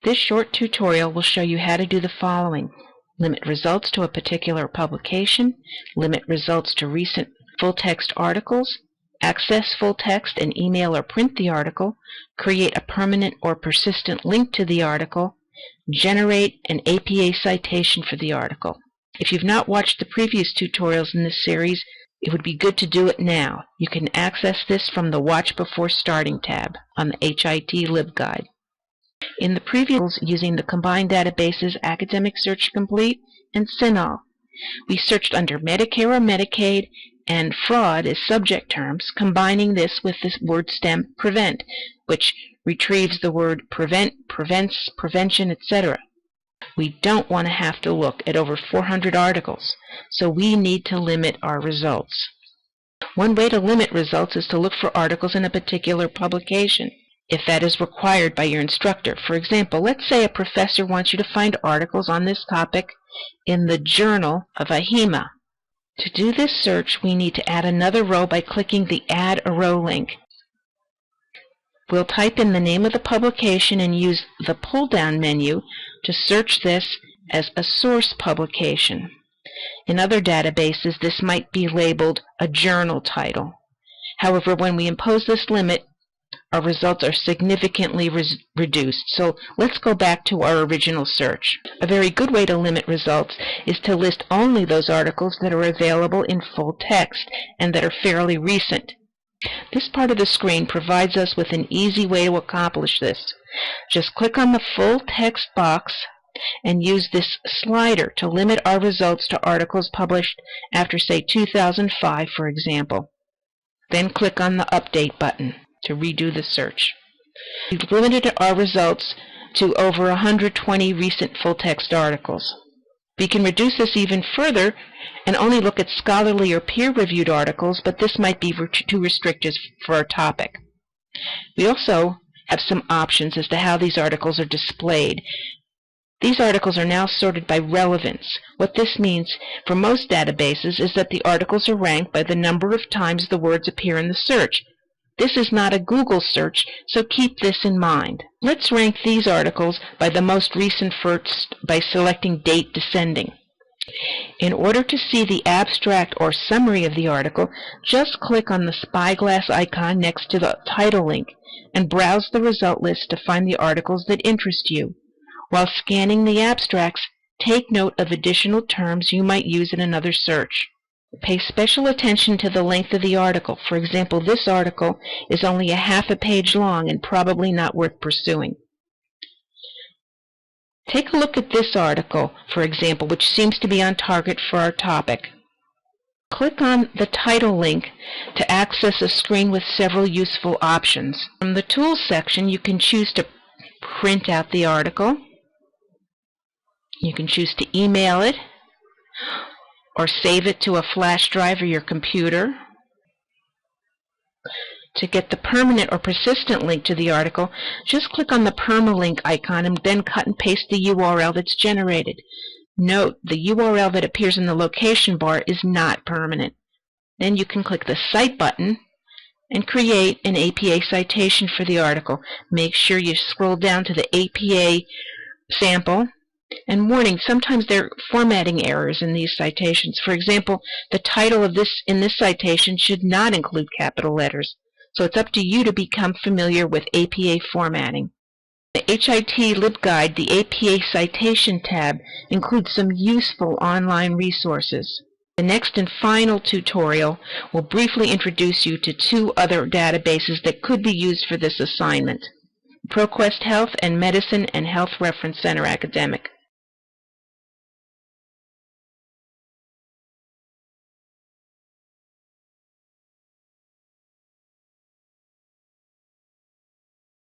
This short tutorial will show you how to do the following: limit results to a particular publication, limit results to recent full-text articles, access full text and email or print the article, create a permanent or persistent link to the article, generate an APA citation for the article. If you've not watched the previous tutorials in this series, it would be good to do it now. You can access this from the Watch Before Starting tab on the H.I.T. LibGuide. In the previous, using the combined databases Academic Search Complete and CINAHL, we searched under Medicare or Medicaid and fraud as subject terms, combining this with the word stem prevent, which retrieves the word prevent, prevents, prevention, etc. We don't want to have to look at over 400 articles, so we need to limit our results. One way to limit results is to look for articles in a particular publication, if that is required by your instructor. For example, let's say a professor wants you to find articles on this topic in the Journal of AHIMA. To do this search, we need to add another row by clicking the Add a Row link. We'll type in the name of the publication and use the pull-down menu to search this as a source publication. In other databases, this might be labeled a journal title. However, when we impose this limit, our results are significantly reduced. So let's go back to our original search. A very good way to limit results is to list only those articles that are available in full text and that are fairly recent. This part of the screen provides us with an easy way to accomplish this. Just click on the full text box and use this slider to limit our results to articles published after, say, 2005, for example. Then click on the Update button to redo the search. We've limited our results to over 120 recent full-text articles. We can reduce this even further and only look at scholarly or peer-reviewed articles, but this might be too restrictive for our topic. We also have some options as to how these articles are displayed. These articles are now sorted by relevance. What this means for most databases is that the articles are ranked by the number of times the words appear in the search. This is not a Google search, so keep this in mind. Let's rank these articles by the most recent first by selecting Date Descending. In order to see the abstract or summary of the article, just click on the spyglass icon next to the title link and browse the result list to find the articles that interest you. While scanning the abstracts, take note of additional terms you might use in another search. Pay special attention to the length of the article. For example, this article is only a half a page long and probably not worth pursuing. Take a look at this article, for example, which seems to be on target for our topic. Click on the title link to access a screen with several useful options. From the Tools section, you can choose to print out the article. You can choose to email it or save it to a flash drive or your computer. To get the permanent or persistent link to the article, just click on the permalink icon and then cut and paste the URL that's generated. Note, the URL that appears in the location bar is not permanent. Then you can click the Cite button and create an APA citation for the article. Make sure you scroll down to the APA sample. And warning, sometimes there are formatting errors in these citations. For example, the title of this citation should not include capital letters. So it's up to you to become familiar with APA formatting. The H.I.T. LibGuide, the APA Citation tab, includes some useful online resources. The next and final tutorial will briefly introduce you to two other databases that could be used for this assignment: ProQuest Health and Medicine and Health Reference Center Academic.